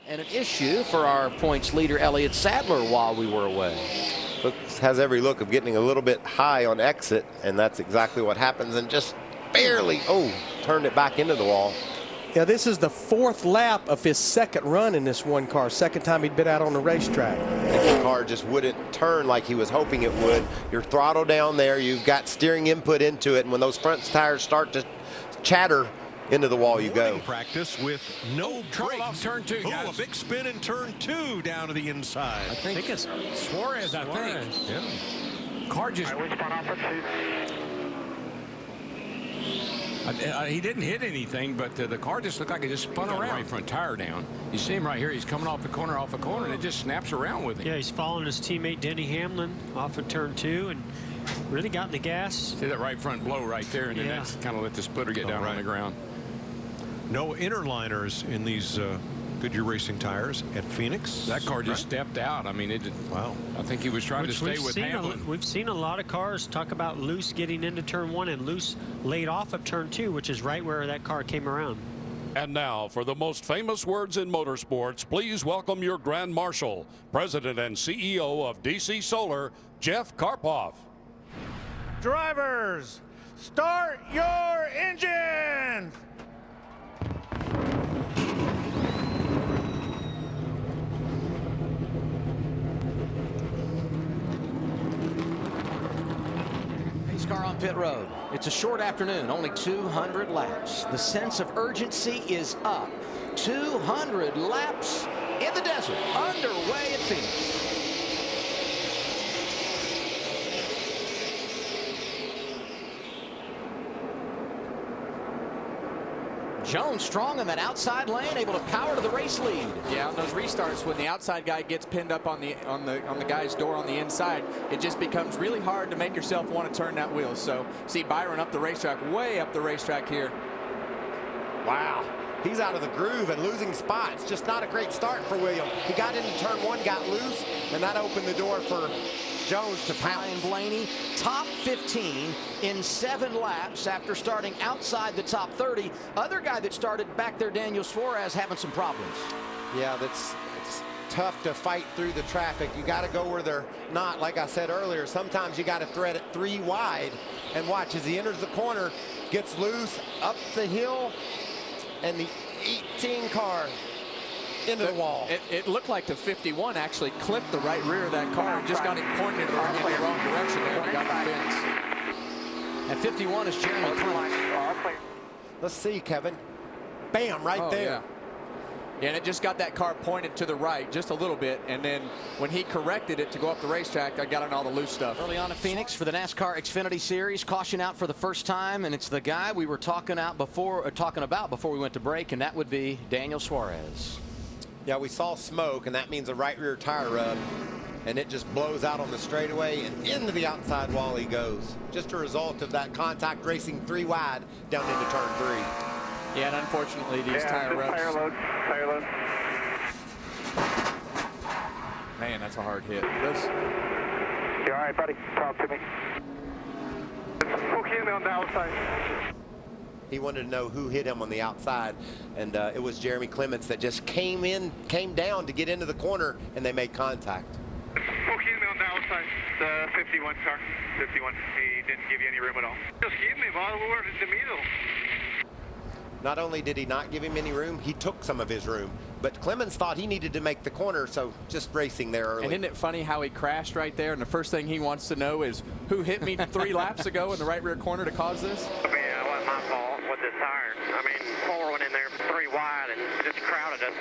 And an issue for our points leader, Elliott Sadler, while we were away. Has every look of getting a little bit high on exit, and that's exactly what happens, and just barely, turned it back into the wall. Yeah, this is the 4th lap of his 2nd run in this one car, 2nd time he'd been out on the racetrack. The car just wouldn't turn like he was hoping it would. Your throttle down there, you've got steering input into it, and when those front tires start to chatter, into the wall you go. Practice with no trouble off turn 2, guys. A big spin in turn 2 down to the inside. I think it's Suarez, I think. Yeah. Car just... he didn't hit anything, but the car just looked like it just spun around. Right front tire down. You see him right here. He's coming off the corner, and it just snaps around with him. Yeah, he's following his teammate Denny Hamlin off of turn 2 and really got in the gas. See that right front blow right there, and then that's kind of let the splitter get down on the ground. No inner liners in these Goodyear Racing tires at Phoenix. That car just stepped out. I mean, wow. I think he was trying to stay with Hamlin. We've seen a lot of cars talk about loose getting into turn 1 and loose laid off of turn 2, which is right where that car came around. And now, for the most famous words in motorsports, please welcome your Grand Marshal, President and CEO of DC Solor, Jeff Karpoff. Drivers, start your engines! Car on pit road. It's a short afternoon, only 200 laps. The sense of urgency is up. 200 laps in the desert, underway at Phoenix. Jones strong in that outside lane, able to power to the race lead. Yeah, on those restarts, when the outside guy gets pinned up on the guy's door on the inside, it just becomes really hard to make yourself want to turn that wheel. So see Byron up the racetrack, way up the racetrack here. Wow. He's out of the groove and losing spots. Just not a great start for William. He got into turn 1, got loose, and that opened the door for Jones to pounce. Ryan Blaney, top 15 in 7 laps after starting outside the top 30. Other guy that started back there, Daniel Suarez, having some problems. Yeah, it's tough to fight through the traffic. You got to go where they're not. Like I said earlier, sometimes you got to thread it 3 wide. And watch as he enters the corner, gets loose, up the hill, and the 18 car into the wall. It looked like the 51 actually clipped the right rear of that car and just got it pointed in the wrong direction there and got the fence. And 51 is Jeremy Clements. Let's see, Kevin. Bam, right there. Yeah, and it just got that car pointed to the right just a little bit, and then when he corrected it to go up the racetrack, I got on all the loose stuff. Early on at Phoenix for the NASCAR Xfinity Series, caution out for the first time, and it's the guy we were talking about before we went to break, and that would be Daniel Suarez. Yeah, we saw smoke, and that means a right rear tire rub, and it just blows out on the straightaway, and into the outside wall he goes. Just a result of that contact racing 3 wide down into turn 3. Yeah, and unfortunately, these tire rubs. Tire load. Man, that's a hard hit. You all right, buddy? Talk to me. Hook in on the outside. He wanted to know who hit him on the outside, and it was Jeremy Clements that just came down to get into the corner, and they made contact. Hook in on the outside. The 51 car. 51. He didn't give you any room at all. Just give me while we were in the middle. Not only did he not give him any room, he took some of his room. But Clemens thought he needed to make the corner, so just racing there early. And isn't it funny how he crashed right there, and the first thing he wants to know is who hit me 3 laps ago in the right rear corner to cause this? I mean, it wasn't my fault with this tire. I mean, 4 went in there 3 wide and just crowded us.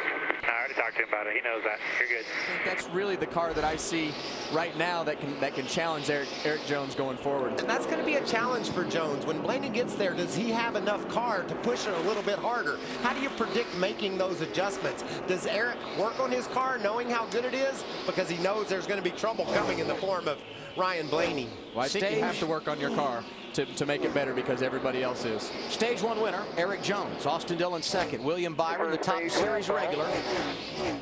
I already talked to him about it. He knows that. You're good. I think that's really the car that I see right now that can challenge Eric Jones going forward. And that's going to be a challenge for Jones. When Blaney gets there, does he have enough car to push it a little bit harder? How do you predict making those adjustments? Does Eric work on his car knowing how good it is? Because he knows there's going to be trouble coming in the form of Ryan Blaney. Well, I think you have to work on your car to make it better because everybody else is. Stage 1 winner, Eric Jones. Austin Dillon 2nd. William Byron, the top series regular,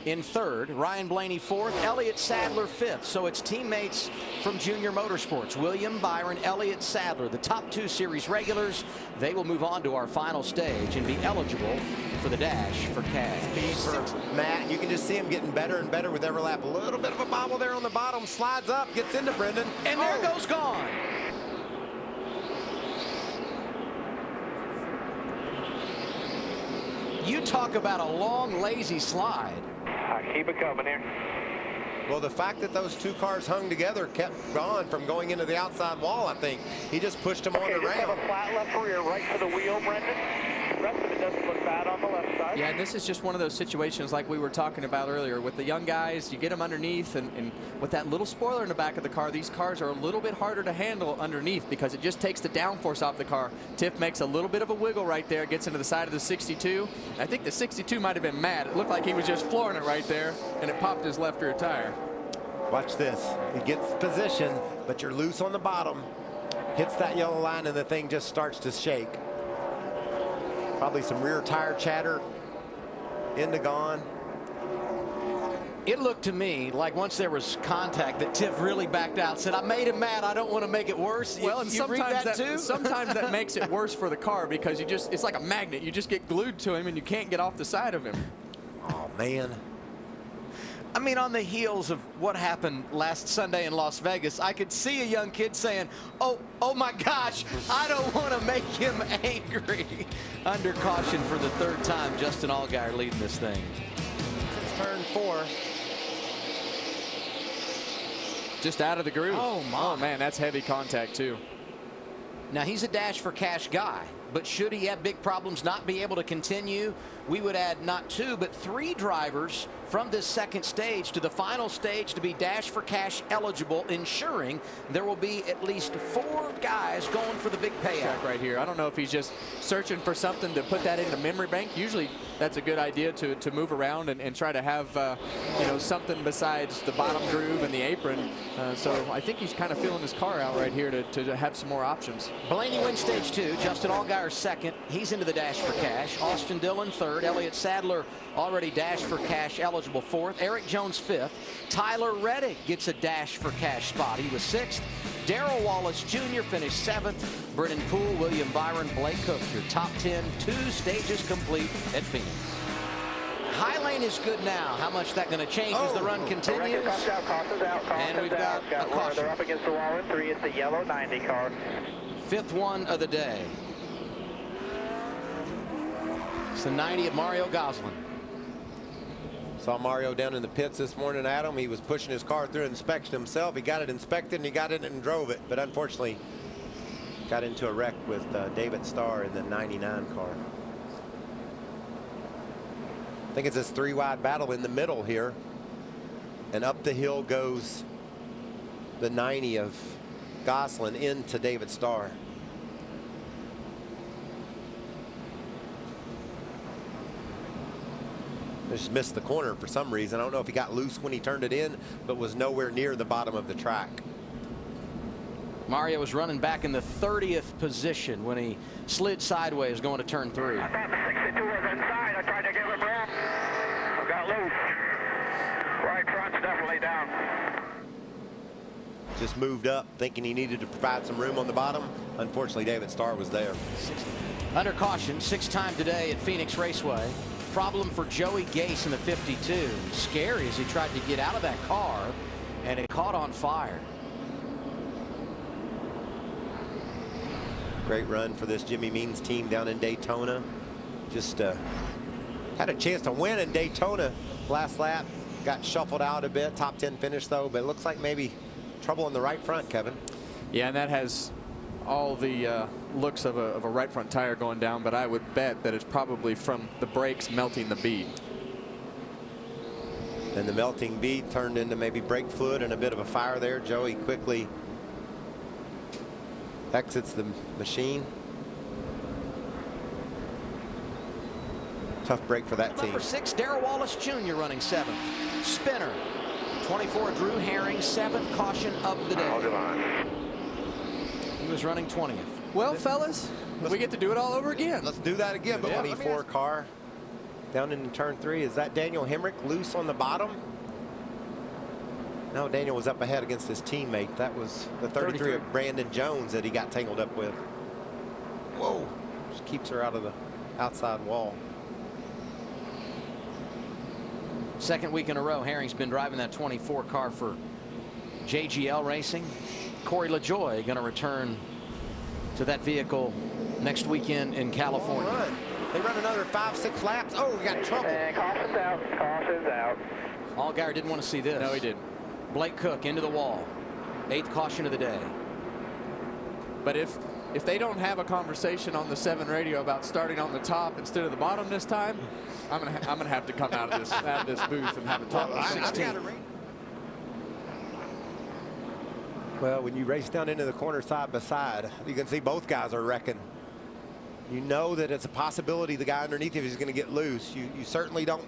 in 3rd. Ryan Blaney 4th. Elliott Sadler 5th. So it's teammates from Junior Motorsports. William Byron, Elliott Sadler, the top 2 series regulars. They will move on to our final stage and be eligible for the dash for cash. Speed for Matt. You can just see him getting better and better with every lap. A little bit of a bobble there on the bottom. Slides up, gets into Brendan. And there goes gone. You talk about a long, lazy slide. I keep it coming here. Well, the fact that those two cars hung together kept Ron from going into the outside wall, I think. He just pushed him on the Just have rail. a flat left rear right to the wheel, Brendan. The rest of it doesn't look bad on the left side. Yeah, and this is just one of those situations like we were talking about earlier with the young guys. You get them underneath, and with that little spoiler in the back of the car, these cars are a little bit harder to handle underneath because it just takes the downforce off the car. Tiff makes a little bit of a wiggle right there, gets into the side of the 62. I think the 62 might have been mad. It looked like he was just flooring it right there, and it popped his left rear tire. Watch this. He gets position, but you're loose on the bottom. Hits that yellow line, and the thing just starts to shake. Probably some rear tire chatter. Into gone. It looked to me like once there was contact that Tiff really backed out, said, I made him mad, I don't want to make it worse. Well, and you read that too? sometimes that makes it worse for the car because it's like a magnet. You just get glued to him and you can't get off the side of him. Oh, man. I mean, on the heels of what happened last Sunday in Las Vegas, I could see a young kid saying, oh my gosh, I don't want to make him angry. Under caution for the third time, Justin Allgaier leading this thing. It's turn 4. Just out of the groove. Oh, my. Oh, man, that's heavy contact, too. Now, he's a dash for cash guy, but should he have big problems not be able to continue, we would add not 2, but 3 drivers from this second stage to the final stage to be dash for cash eligible, ensuring there will be at least 4 guys going for the big payout. Right here. I don't know if he's just searching for something to put that in the memory bank. Usually that's a good idea to move around and try to have something besides the bottom groove and the apron. So I think he's kind of feeling his car out right here to have some more options. Blaney wins stage 2. Justin Allgaier second. He's into the dash for cash. Austin Dillon third. Elliott Sadler already dash for cash eligible fourth. Eric Jones fifth. Tyler Reddick gets a dash for cash spot. He was sixth. Darrell Wallace Jr. finished seventh. Brennan Poole, William Byron, Blake Cook, your top 10. 2 stages complete at Phoenix. High lane is good now. How much that going to change as the run continues? And we've got a caution. They're up against the wall in 3. It's the yellow 90 car. 5th one of the day. It's the 90 of Mario Gosselin. Saw Mario down in the pits this morning, Adam. He was pushing his car through inspection himself. He got it inspected and he got it and drove it, but unfortunately got into a wreck with David Starr in the 99 car. I think it's this 3-wide battle in the middle here, and up the hill goes the 90 of Gosselin into David Starr. Just missed the corner for some reason. I don't know if he got loose when he turned it in, but was nowhere near the bottom of the track. Mario was running back in the 30th position when he slid sideways going to turn 3. I thought the 62 was inside. I tried to give it back. I got loose. Right front's definitely down. Just moved up thinking he needed to provide some room on the bottom. Unfortunately, David Starr was there. Under caution, 6th time today at Phoenix Raceway. Problem for Joey Gase in the 52. Scary as he tried to get out of that car and it caught on fire. Great run for this Jimmy Means team down in Daytona. Just had a chance to win in Daytona last lap. Got shuffled out a bit. Top 10 finish though, but it looks like maybe trouble in the right front, Kevin. Yeah, and that has all the looks of a right front tire going down, but I would bet that it's probably from the brakes melting the bead. And the melting bead turned into maybe brake fluid and a bit of a fire there. Joey quickly exits the machine. Tough break for that team. Number 6, Darrell Wallace Jr. running 7th. Spinner. 24, Drew Herring, 7th caution of the day. He was running 20th. Well, fellas, we get to do it all over again. Let's do that again. But 24 car down in turn 3. Is that Daniel Hemrick loose on the bottom? No, Daniel was up ahead against his teammate. That was the 33 of Brandon Jones that he got tangled up with. Whoa. Just keeps her out of the outside wall. Second week in a row, Herring's been driving that 24 car for JGL Racing. Corey LaJoie going to return to that vehicle next weekend in California. They run another 5-6 laps. Oh, we got trouble. And caution's out. Caution's out. Allgaier didn't want to see this. No, he didn't. Blake Cook into the wall. 8th caution of the day. But if they don't have a conversation on the 7 radio about starting on the top instead of the bottom this time, I'm gonna have to come out of this booth and have a talk. Well, when you race down into the corner side by side, you can see both guys are wrecking. You know that it's a possibility the guy underneath you is going to get loose. You certainly don't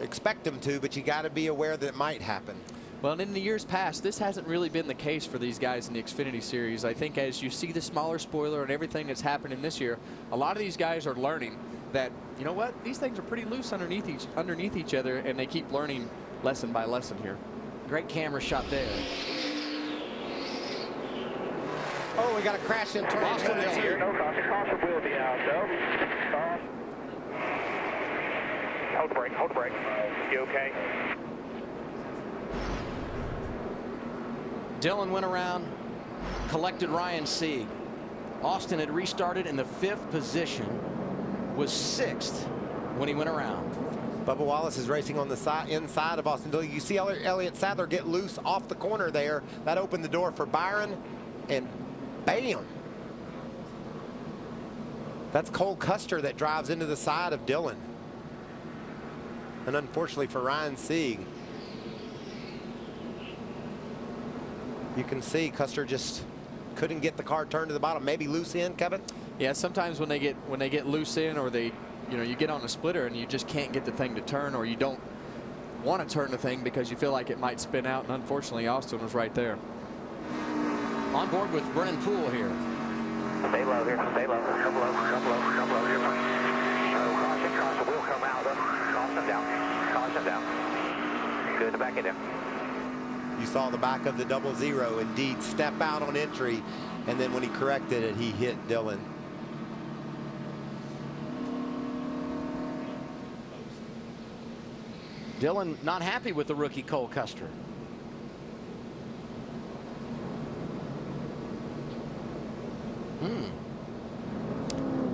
expect him to, but you got to be aware that it might happen. Well, and in the years past, this hasn't really been the case for these guys in the Xfinity Series. I think as you see the smaller spoiler and everything that's happening this year, a lot of these guys are learning that, you know what, these things are pretty loose underneath each other, and they keep learning lesson by lesson here. Great camera shot there. Oh, we got a crash in turn. Austin Dillon here. No caution. Caution will be out, though. Hold the brake. Hold the brake. You okay? Dillon went around, collected Ryan Sieg. Austin had restarted in the 5th position, was 6th when he went around. Bubba Wallace is racing on the inside of Austin Dillon. You see Elliott Sadler get loose off the corner there. That opened the door for Byron, and bam. That's Cole Custer that drives into the side of Dillon. And unfortunately for Ryan Sieg, you can see Custer just couldn't get the car turned to the bottom. Maybe loose in, Kevin? Yeah, sometimes when they get loose in, or you get on a splitter and you just can't get the thing to turn, or you don't want to turn the thing because you feel like it might spin out, and unfortunately Austin was right there. On board with Brennan Poole here. Stay low here. Stay low. Come low. Come low. Come low here. Caution. Caution will come out. Caution down. Caution down. Good to back it down. You saw the back of the 00 indeed step out on entry, and then when he corrected it, he hit Dillon. Dillon not happy with the rookie Cole Custer.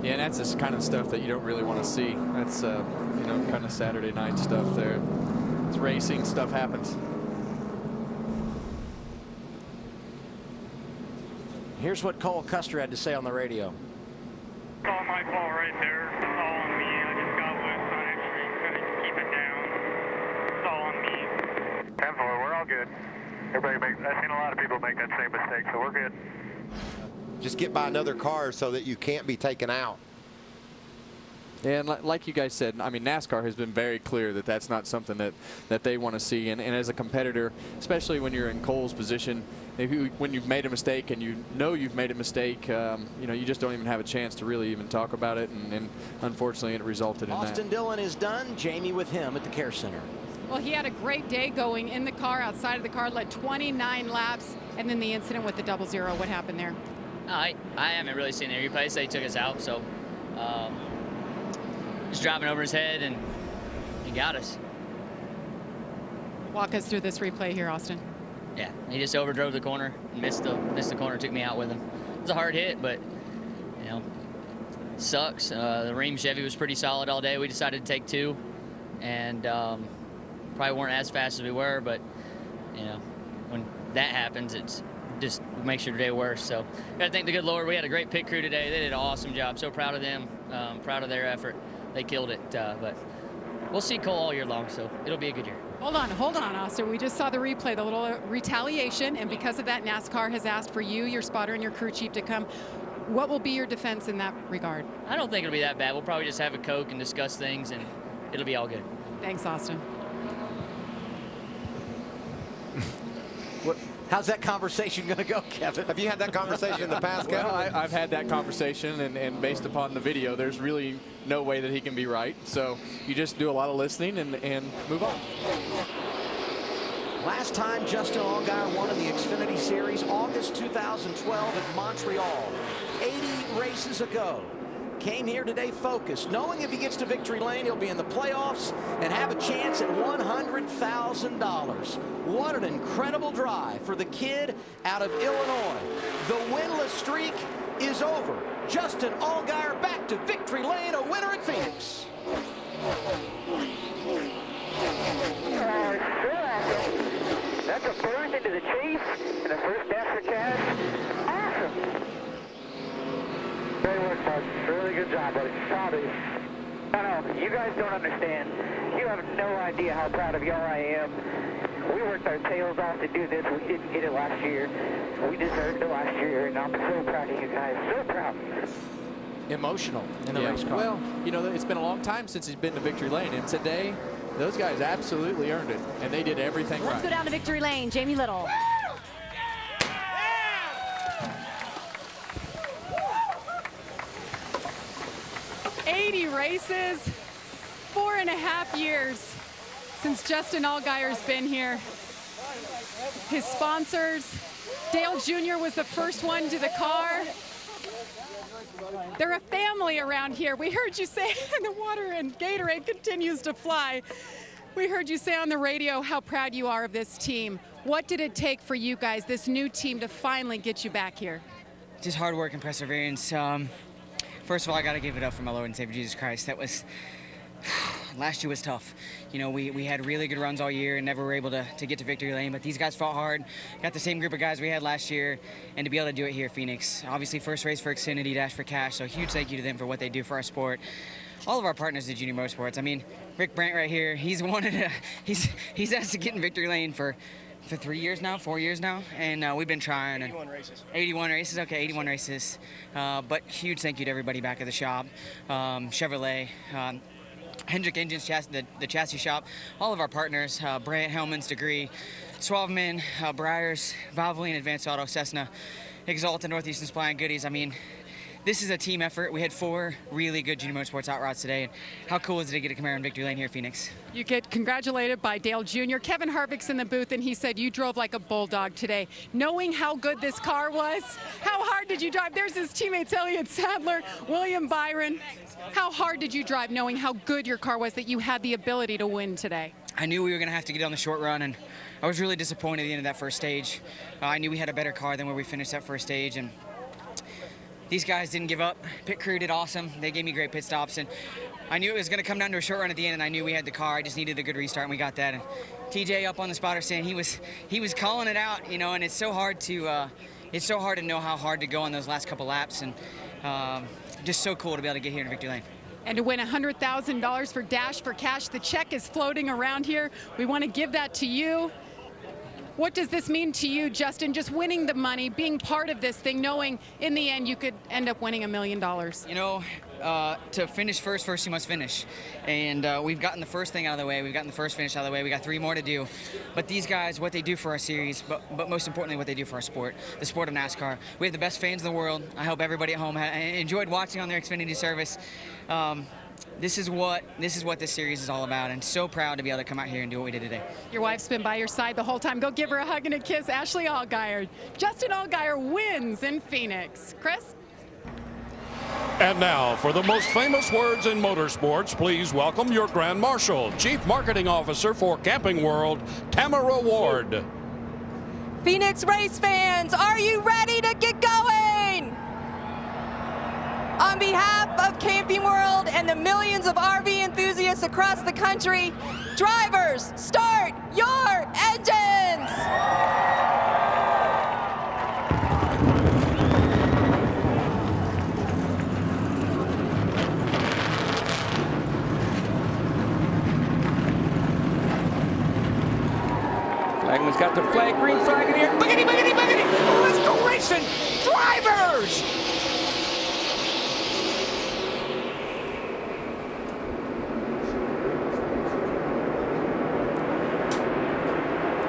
Yeah, and that's this kind of stuff that you don't really want to see. That's kind of Saturday night stuff there. It's racing, stuff happens. Here's what Cole Custer had to say on the radio. It's all my fault right there. It's all on me. I just got loose. I actually couldn't keep it down. It's all on me. 10-4, we're all good. I've seen a lot of people make that same mistake, so we're good. Just get by another car so that you can't be taken out. And like you guys said, I mean, NASCAR has been very clear that that's not something that they want to see. And as a competitor, especially when you're in Cole's position, when you've made a mistake and you know you've made a mistake, you just don't even have a chance to really even talk about it. And unfortunately, it resulted in that. Austin Dillon is done. Jamie with him at the Care Center. Well, he had a great day going in the car, outside of the car, led 29 laps. And then the incident with the 00, what happened there? I haven't really seen the replays. They took us out, so just driving over his head, and he got us. Walk us through this replay here, Austin. Yeah, he just overdrove the corner, and missed the corner, took me out with him. It was a hard hit, but sucks. The Ream Chevy was pretty solid all day. We decided to take 2, and probably weren't as fast as we were, but when that happens, it's just makes your day worse. So got to thank the good Lord. We had a great pit crew today. They did an awesome job. So proud of them. Proud of their effort. They killed it. But we'll see Cole all year long, so it'll be a good year. Hold on, Austin. We just saw the replay, the little retaliation, and because of that, NASCAR has asked for you, your spotter, and your crew chief to come. What will be your defense in that regard? I don't think it'll be that bad. We'll probably just have a Coke and discuss things, and it'll be all good. Thanks, Austin. How's that conversation going to go, Kevin? Have you had that conversation in the past, Kevin? Well, I've had that conversation, and based upon the video, there's really no way that he can be right. So you just do a lot of listening and move on. Last time Justin Allgaier won in the Xfinity Series, August 2012 at Montreal. 80 races ago. came here today focused, knowing if he gets to victory lane, he'll be in the playoffs and have a chance at $100,000. What an incredible drive for the kid out of Illinois. The winless streak is over. Justin Allgaier back to victory lane, a winner at Phoenix. That's a burst into the chase and a first down for Chad. Awesome. Great work, bud. Really good job, buddy. Proud of you. No, you guys don't understand. You have no idea how proud of y'all I am. We worked our tails off to do this. We didn't get it last year. We deserved it last year, and I'm so proud of you guys. So proud. Emotional in the race car. Well, you know, it's been a long time since he's been to victory lane, and today, those guys absolutely earned it, and they did everything right. Let's go down to victory lane. Jamie Little. Races, 4.5 years since Justin Allgaier's been here. His sponsors, Dale Jr. was the first one to the car. They're a family around here. We heard you say, and the water and Gatorade continues to fly. We heard you say on the radio how proud you are of this team. What did it take for you guys, this new team, to finally get you back here? Just hard work and perseverance. First of all, I got to give it up for my Lord and Savior Jesus Christ. That was, last year was tough. You know, we had really good runs all year and never were able to get to victory lane, but these guys fought hard, got the same group of guys we had last year, and to be able to do it here at Phoenix. Obviously, first race for Xfinity, Dash for Cash, so huge thank you to them for what they do for our sport. All of our partners at Junior Motorsports. I mean, Rick Brandt right here, he's asked to get in victory lane for 3 years now, 4 years now, and we've been trying. 81 races. 81 races, okay, 81 races. But huge thank you to everybody back at the shop, Chevrolet, Hendrick Engines, the chassis shop, all of our partners, Brandt, Hellman's, Degree, Suaveman, Breyers, Valvoline, Advanced Auto, Cessna, Exalta, Northeastern Supply, and Goodies. I mean, this is a team effort. We had 4 really good Junior Motorsports hot rods today. And how cool is it to get a Camaro in victory lane here at Phoenix? You get congratulated by Dale Jr. Kevin Harvick's in the booth, and he said you drove like a bulldog today. Knowing how good this car was, how hard did you drive? There's his teammates, Elliott Sadler, William Byron. How hard did you drive knowing how good your car was that you had the ability to win today? I knew we were going to have to get on the short run, and I was really disappointed at the end of that first stage. I knew we had a better car than where we finished that first stage, and these guys didn't give up. Pit crew did awesome. They gave me great pit stops, and I knew it was going to come down to a short run at the end, and I knew we had the car. I just needed a good restart, and we got that. And TJ up on the spotter stand, he was calling it out, you know. And it's so hard to know how hard to go on those last couple laps, and just so cool to be able to get here in victory lane. And to win $100,000 for Dash for Cash. The check is floating around here. We want to give that to you. What does this mean to you, Justin, just winning the money, being part of this thing, knowing in the end you could end up winning $1 million? You know, to finish first you must finish. And we've gotten the first thing out of the way. We've gotten the first finish out of the way. We got 3 more to do. But these guys, what they do for our series, but most importantly, what they do for our sport, the sport of NASCAR. We have the best fans in the world. I hope everybody at home enjoyed watching on their Xfinity service. This is what this series is all about, and so proud to be able to come out here and do what we did today. Your wife's been by your side the whole time. Go give her a hug and a kiss. Ashley Allgaier. Justin Allgaier wins in Phoenix. Chris? And now, for the most famous words in motorsports, please welcome your Grand Marshal, Chief Marketing Officer for Camping World, Tamara Ward. Phoenix race fans, are you ready to get going? On behalf of Camping World and the millions of RV enthusiasts across the country, drivers, start your engines! Flagman's got the flag, green flag in here. Boogity, boogity, boogity! Let's go racing! Drivers!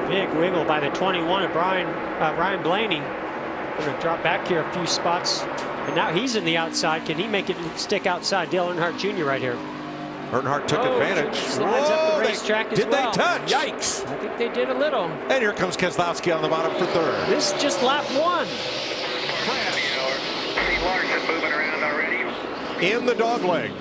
Big wiggle by the 21 of Ryan Blaney. Going to drop back here a few spots. And now he's in the outside. Can he make it stick outside? Dale Earnhardt Jr. right here. Earnhardt took advantage. Slides up the racetrack as well. Did they touch? Yikes. I think they did a little. And here comes Keselowski on the bottom for 3rd. This is just lap 1. See Larson moving around already. in the dogleg.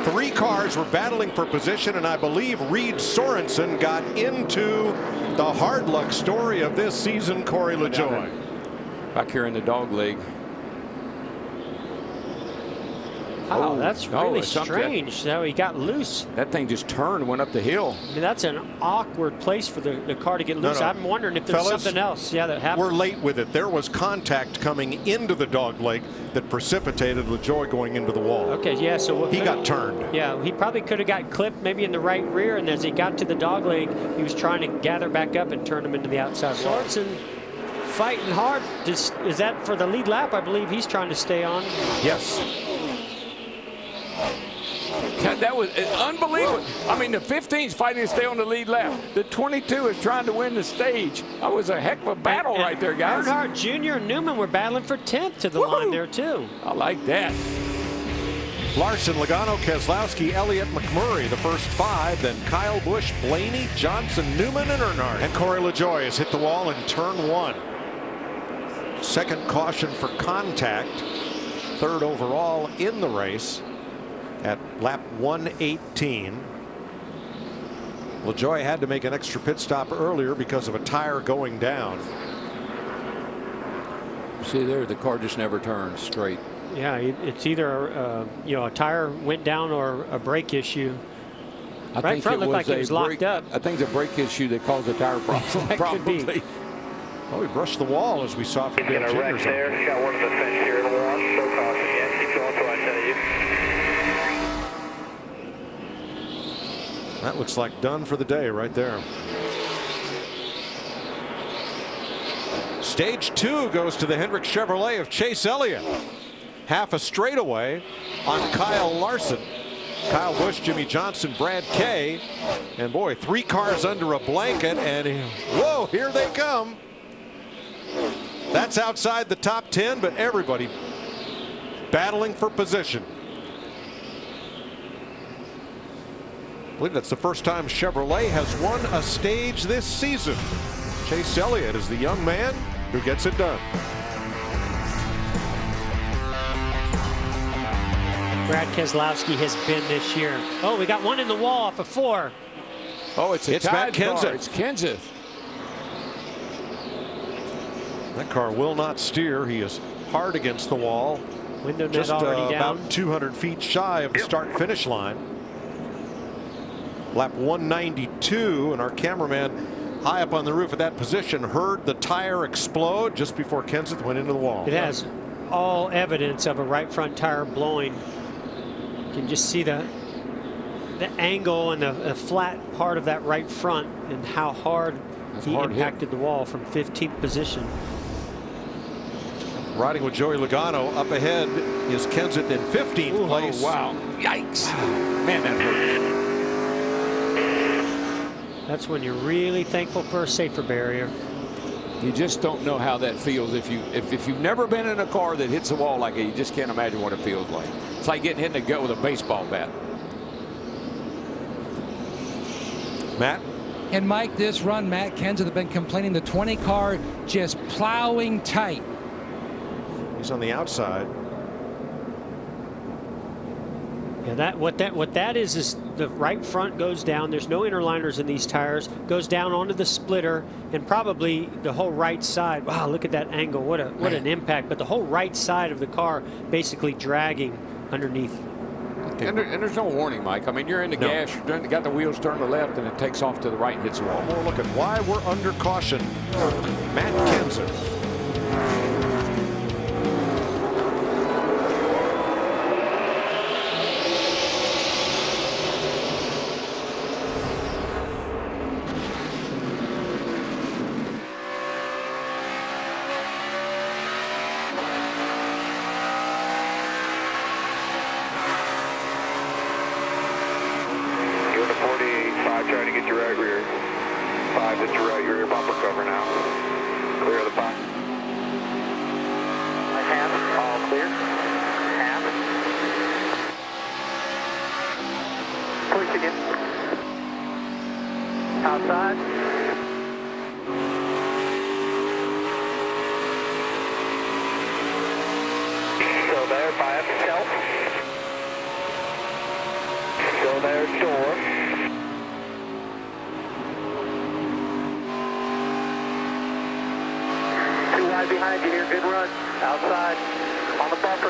3 cars were battling for position, and I believe Reed Sorensen got into the hard luck story of this season, Corey LaJoie. Back here in the dogleg. Wow, that's really strange how he got loose. That thing just turned and went up the hill. I mean, that's an awkward place for the car to get loose. No. I'm wondering if there's something else that happened. We're late with it. There was contact coming into the dogleg that precipitated LaJoie going into the wall. Okay, yeah, so he got turned. Yeah, he probably could have got clipped maybe in the right rear, and as he got to the dogleg, he was trying to gather back up and turn him into the outside wall. Sorensen fighting hard. Is that for the lead lap? I believe he's trying to stay on. Yes. That was unbelievable. I mean, the 15's fighting to stay on the lead lap. The 22 is trying to win the stage. That was a heck of a battle right there, guys. Earnhardt Jr. and Newman were battling for 10th to the line there, too. I like that. Larson, Logano, Keselowski, Elliott, McMurray, the first 5. Then Kyle Busch, Blaney, Johnson, Newman, and Earnhardt. And Corey LaJoie has hit the wall in turn 1. Second caution for contact. 3rd overall in the race at lap 118. LaJoie had to make an extra pit stop earlier because of a tire going down. See there, the car just never turns straight. Yeah, it's either a tire went down or a brake issue. Right front looked like it was locked up. I think it's a brake issue that caused the tire problem. That probably. could be. Well, we brushed the wall as we saw from Dale Jr.'s. There, got one of the fence here in the wall. So caution, yeah, keep going till I tell you. That looks like done for the day right there. Stage 2 goes to the Hendrick Chevrolet of Chase Elliott. Half a straightaway on Kyle Larson. Kyle Busch, Jimmy Johnson, Brad Kay. And boy, 3 cars under a blanket, and whoa, here they come. That's outside the top 10, but everybody battling for position. I believe that's the first time Chevrolet has won a stage this season. Chase Elliott is the young man who gets it done. Brad Keselowski has been this year. Oh, we got one in the wall off of 4. Oh, it's Matt Kenseth. It's Kenseth. That car will not steer. He is hard against the wall. Window net just already down. About 200 feet shy of the start-finish line. Lap 192, and our cameraman high up on the roof at that position heard the tire explode just before Kenseth went into the wall. It has all evidence of a right front tire blowing. You can just see the angle and the flat part of that right front and how hard he impacted the wall from 15th position. Riding with Joey Logano up ahead is Kenseth in 15th place. Oh, wow. Yikes. Man, that hurt. That's when you're really thankful for a safer barrier. You just don't know how that feels. If you've never been in a car that hits a wall like it, you just can't imagine what it feels like. It's like getting hit in the gut with a baseball bat. Matt? And Mike, this run, Matt Kenseth have been complaining the 20 car just plowing tight. He's on the outside. Yeah, what that is the right front goes down. There's no interliners in these tires. Goes down onto the splitter, and probably the whole right side. Wow, look at that angle. What an impact. But the whole right side of the car basically dragging underneath. And there's no warning, Mike. I mean, you're in the gas, you got the wheels turned to the left, and it takes off to the right and hits the wall. More look at why we're under caution. Matt Kenseth. Outside. So there by himself. Outside behind you here, good run. Outside, on the bumper.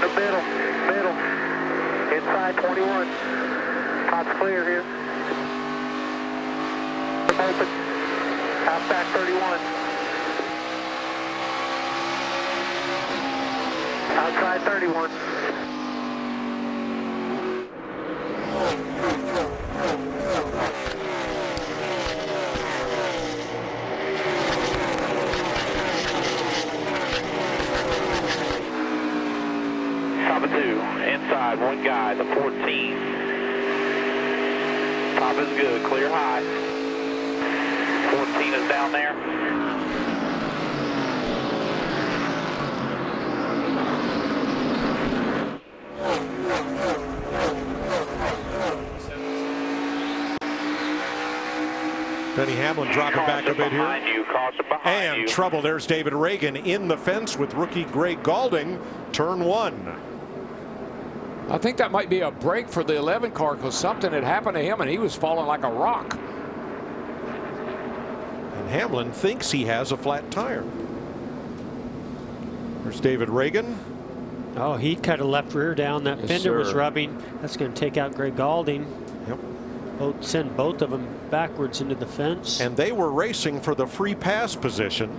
The middle. Inside 21. Top's clear here. Open. Halfback 31. Outside 31. Top of 2. Inside. One guy. The 14. Top is good. Clear high. 14 is down there. Denny Hamlin dropping back a bit here. And trouble. There's David Reagan in the fence with rookie Greg Gaulding. Turn 1. I think that might be a break for the 11 car because something had happened to him and he was falling like a rock. And Hamlin thinks he has a flat tire. There's David Reagan. Oh, he cut a left rear down. That fender was rubbing. That's going to take out Greg Gaulding. Yep. Send both of them backwards into the fence. And they were racing for the free pass position.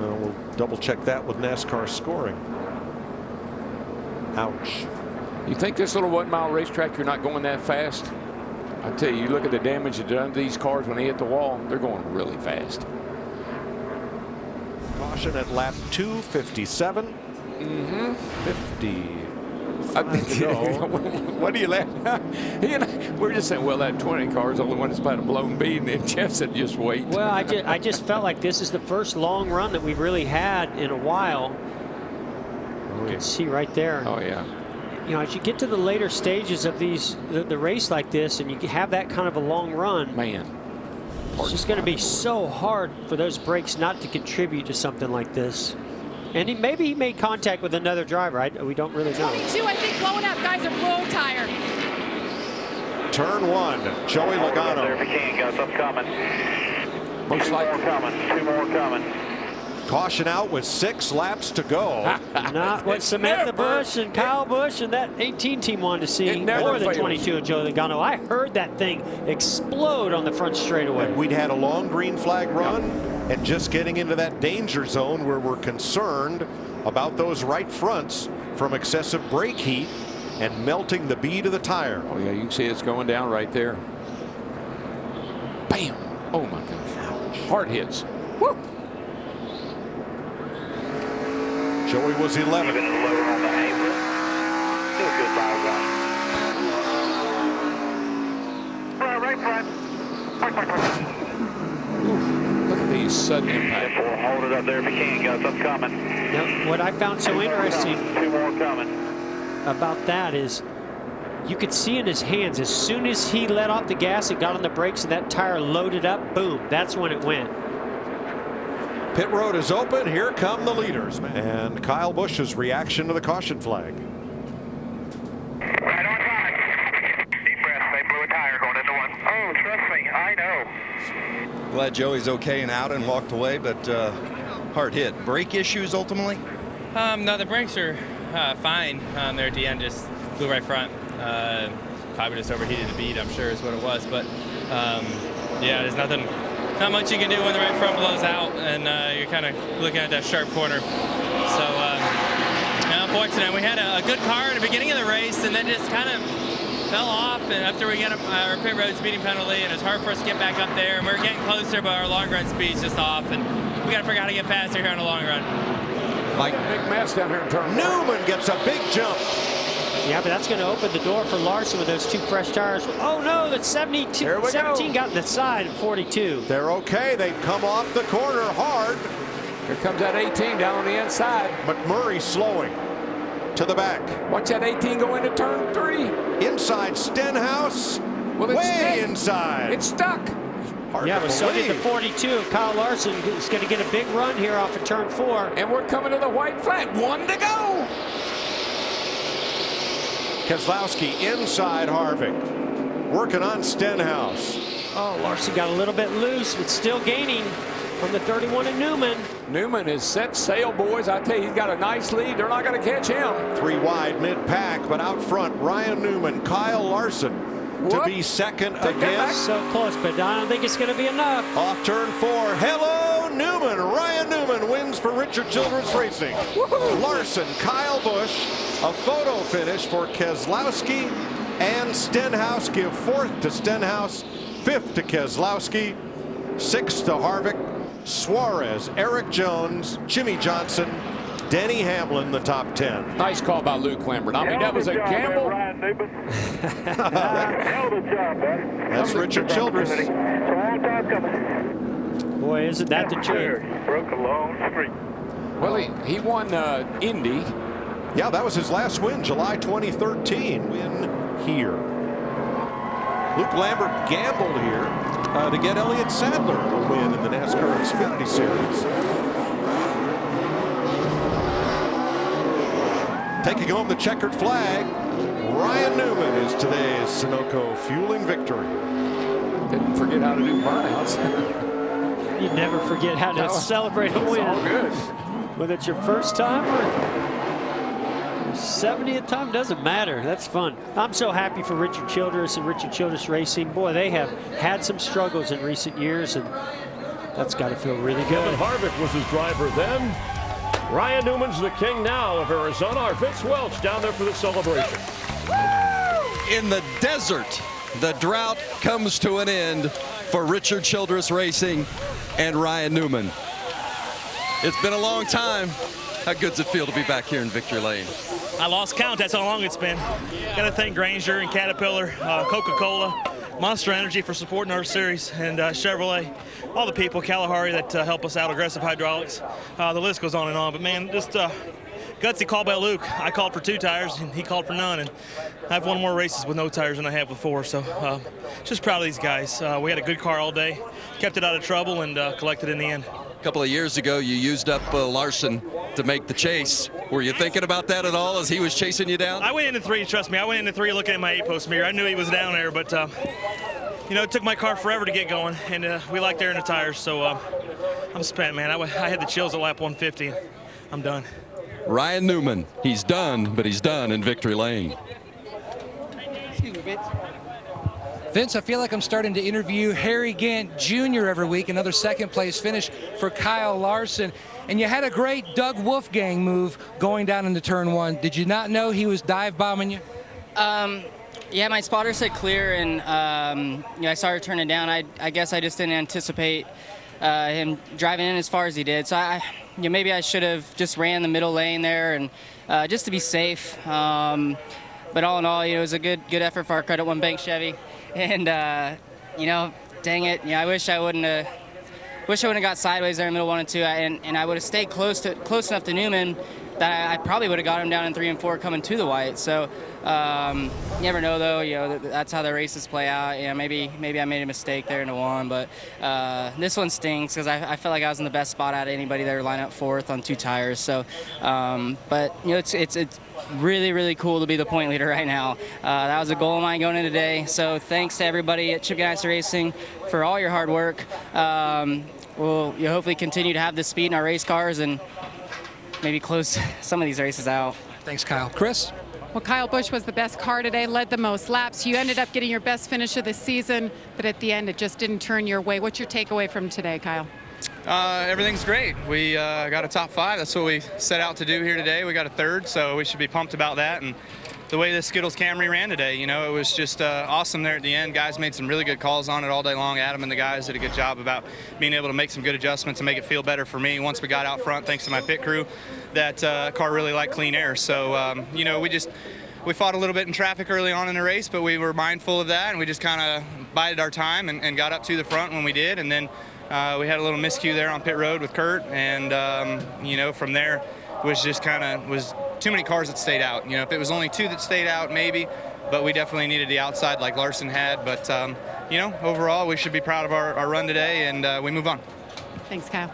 We'll double check that with NASCAR scoring. Ouch. You think this little 1 mile racetrack, you're not going that fast? I tell you, you look at the damage done to these cars when they hit the wall, they're going really fast. Caution at lap 257. 50. What do you laugh at? We're just saying, well, that 20 car is the only one that's about a blown bead, and then Jeff said, just wait. Well, I just felt like this is the first long run that we've really had in a while. You can see right there. Oh, yeah. You know, as you get to the later stages of the race like this, and you have that kind of a long run, man, it's just going to be so hard for those brakes not to contribute to something like this. And maybe he made contact with another driver. We don't really know. 22, I think, blowing up. Guys are blow tire. Turn 1. Joey Logano. There if you can, got something coming. Most likely. 2 more coming. 2 more coming. Caution out with 6 laps to go. Not what Samantha Bush and Kyle Busch and that 18 team wanted to see, or the 22 of Joey Logano. I heard that thing explode on the front straightaway. We'd had a long green flag run and just getting into that danger zone where we're concerned about those right fronts from excessive brake heat and melting the bead of the tire. Oh, yeah, you can see it's going down right there. Bam. Oh, my gosh. Hard hits. Woo. Joey was 11. Even lower on the apron. Do a good ball run. Right front. Look at these sudden impacts. Hold it up there if you can. Got something coming. Now, what I found so interesting 2 more coming. about that is you could see in his hands as soon as he let off the gas and got on the brakes and that tire loaded up, boom, that's when it went. Pit road is open. Here come the leaders. And Kyle Busch's reaction to the caution flag. Right on time. Deep breath. They blew a tire going into 1. Oh, trust me, I know. Glad Joey's okay and out and walked away, but hard hit. Brake issues ultimately? No, the brakes are fine. There at the end, just flew right front. Probably just overheated the bead, I'm sure is what it was. But yeah, there's not much you can do when the right front blows out and you're kind of looking at that sharp corner. So unfortunate. We had a good car at the beginning of the race and then just kind of fell off, and after we got our pit road speeding penalty, and it's hard for us to get back up there, and we're getting closer, but our long run speed's just off, and we got to figure out how to get faster here on the long run. Like big mess down here in turn. Newman gets a big jump. Yeah, but that's going to open the door for Larson with those 2 fresh tires. Oh no, the 17 got in the side of 42. They're okay. They've come off the corner hard. Here comes that 18 down on the inside. McMurray slowing to the back. Watch that 18 go into turn 3. Inside Stenhouse. Well, it's way stuck. inside. It's stuck. Yeah, but so did the 42. Kyle Larson is going to get a big run here off of turn 4. And we're coming to the white flag. 1 to go. Keselowski inside Harvick. Working on Stenhouse. Oh, Larson got a little bit loose, but still gaining from the 31 in Newman. Newman is set sail, boys. I tell you, he's got a nice lead. They're not going to catch him. 3 wide mid-pack, but out front, Ryan Newman, Kyle Larson to be second again. So close, but I don't think it's going to be enough. Off turn 4. Hello, Newman. Ryan Newman wins for Richard Childress Racing. Larson, Kyle Busch, a photo finish for Keselowski and Stenhouse. Give 4th to Stenhouse, 5th to Keselowski, 6th to Harvick, Suarez, Eric Jones, Jimmy Johnson, Denny Hamlin, the top 10. Nice call by Luke Lambert. I mean, that was a gamble. That's Richard Childress. Boy, isn't that the truth? Broke a long streak. Well, he won Indy. Yeah, that was his last win, July 2013. Win here. Luke Lambert gambled here to get Elliott Sadler a win in the NASCAR Xfinity Series. Taking home the checkered flag, Ryan Newman is today's Sunoco fueling victory. Didn't forget how to do burnouts. You never forget how to celebrate a win. All good. Whether it's your first time or 70th time, doesn't matter. That's fun. I'm so happy for Richard Childress and Richard Childress Racing. Boy, they have had some struggles in recent years, and that's got to feel really good. Kevin Harvick was his driver then. Ryan Newman's the king now of Arizona. Our Vince Welch down there for the celebration. In the desert, the drought comes to an end for Richard Childress Racing and Ryan Newman. It's been a long time. How good's it feel to be back here in Victory Lane? I lost count. That's how long it's been. Got to thank Granger and Caterpillar, Coca-Cola, Monster Energy for supporting our series, and Chevrolet, all the people, Kalahari, that help us out, Aggressive Hydraulics. The list goes on and on. But, man, just gutsy call by Luke. I called for 2 tires, and he called for none. And I've won more races with no tires than I have with 4. So just proud of these guys. We had a good car all day, kept it out of trouble, and collected in the end. A couple of years ago, you used up Larson to make the chase. Were you thinking about that at all as he was chasing you down? I went into 3, trust me. I went into 3 looking at my 8-post mirror. I knew he was down there, but, you know, it took my car forever to get going, and we liked air in the tires, so I'm spent, man. I had the chills at lap 150. I'm done. Ryan Newman, he's done, but he's done in Victory Lane. Vince, I feel like I'm starting to interview Harry Gant Jr. every week, another second-place finish for Kyle Larson. And you had a great Doug Wolfgang move going down into turn 1. Did you not know he was dive bombing you? Yeah, my spotter said clear, and you know, I started turning down. I guess I just didn't anticipate him driving in as far as he did. So you know, maybe I should have just ran the middle lane there, and just to be safe. But all in all, you know, it was a good effort for our Credit One Bank Chevy. And you know, dang it, I wish I wouldn't have got sideways there in the middle 1 and 2, and I would have stayed close enough to Newman that I probably would have got him down in 3 and 4 coming to the white. So you never know, though. You know, that's how the races play out. You know, maybe I made a mistake there in the 1, but this one stings because I felt like I was in the best spot out of anybody there, line up 4th on 2 tires. So, but you know, it's really, really cool to be the point leader right now. That was a goal of mine going in today. So thanks to everybody at Chip Ganassi Racing for all your hard work. We'll hopefully continue to have this speed in our race cars and maybe close some of these races out. Thanks, Kyle. Chris? Well, Kyle Busch was the best car today, led the most laps. You ended up getting your best finish of the season, but at the end, it just didn't turn your way. What's your takeaway from today, Kyle? Everything's great. We got a top 5. That's what we set out to do here today. We got a 3rd, so we should be pumped about that. And the way the Skittles Camry ran today, you know, it was just awesome there at the end. Guys made some really good calls on it all day long. Adam and the guys did a good job about being able to make some good adjustments and make it feel better for me. Once we got out front, thanks to my pit crew, that car really liked clean air. So, you know, we fought a little bit in traffic early on in the race, but we were mindful of that, and we just kind of bided our time and got up to the front when we did. And then we had a little miscue there on pit road with Kurt, and you know, from there was just was too many cars that stayed out. You know, if it was only 2 that stayed out, maybe, but we definitely needed the outside like Larson had. But, you know, overall, we should be proud of our run today, and we move on. Thanks, Kyle.